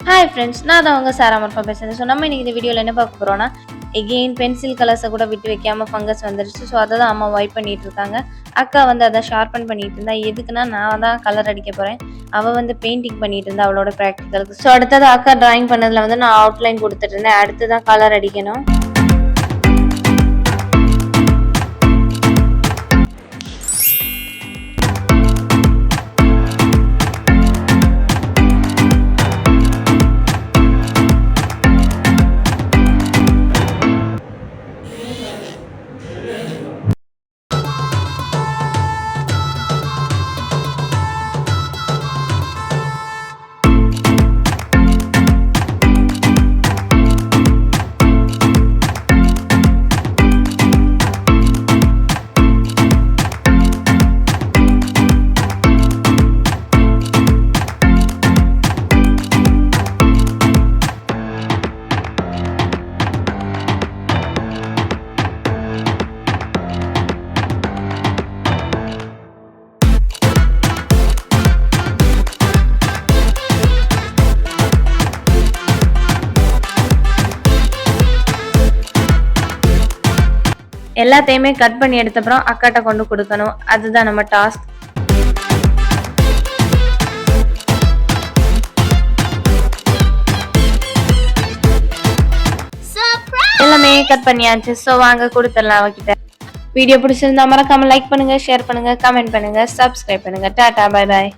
Hi friends, நான் தான் உங்கள் சாரா மர்ஃபா பேசுகிறேன். ஸோ நம்ம இன்றைக்கி இந்த வீடியோவில் என்ன பார்க்க போகிறோன்னா, எகெயின் பென்சில் கலர்ஸை கூட விட்டு வைக்காமல் ஃபங்கஸ் வந்துடுச்சு. ஸோ அதை தான் அம்மா வைப் பண்ணிகிட்டு இருக்காங்க. அக்கா வந்து அதை ஷார்பன் பண்ணிகிட்டு இருந்தா. எதுக்குன்னா நான் தான் கலர் அடிக்க போகிறேன். அவள் வந்து பெயிண்டிங் பண்ணிகிட்டு இருந்தா அவளோட ப்ராக்டிக்கலுக்கு. ஸோ அடுத்தது அக்கா ட்ராயிங் பண்ணதில் வந்து நான் அவுட்லைன் கொடுத்துட்டு இருந்தேன். அடுத்து தான் கலர் அடிக்கணும். எல்லாத்தையுமே கட் பண்ணி எடுத்த அப்புறம் அக்காட்ட கொண்டு கொடுக்கணும். அதுதான் நம்ம டாஸ்க். எல்லாமே கட் பண்ணியாச்சு. ஸோ வாங்க கொடுத்துடலாம் அவகிட்ட. வீடியோ பிடிச்சிருந்தா மறக்காம லைக் பண்ணுங்க, ஷேர் பண்ணுங்க, கமெண்ட் பண்ணுங்க, சப்ஸ்கிரைப் பண்ணுங்க. Tata, bye bye.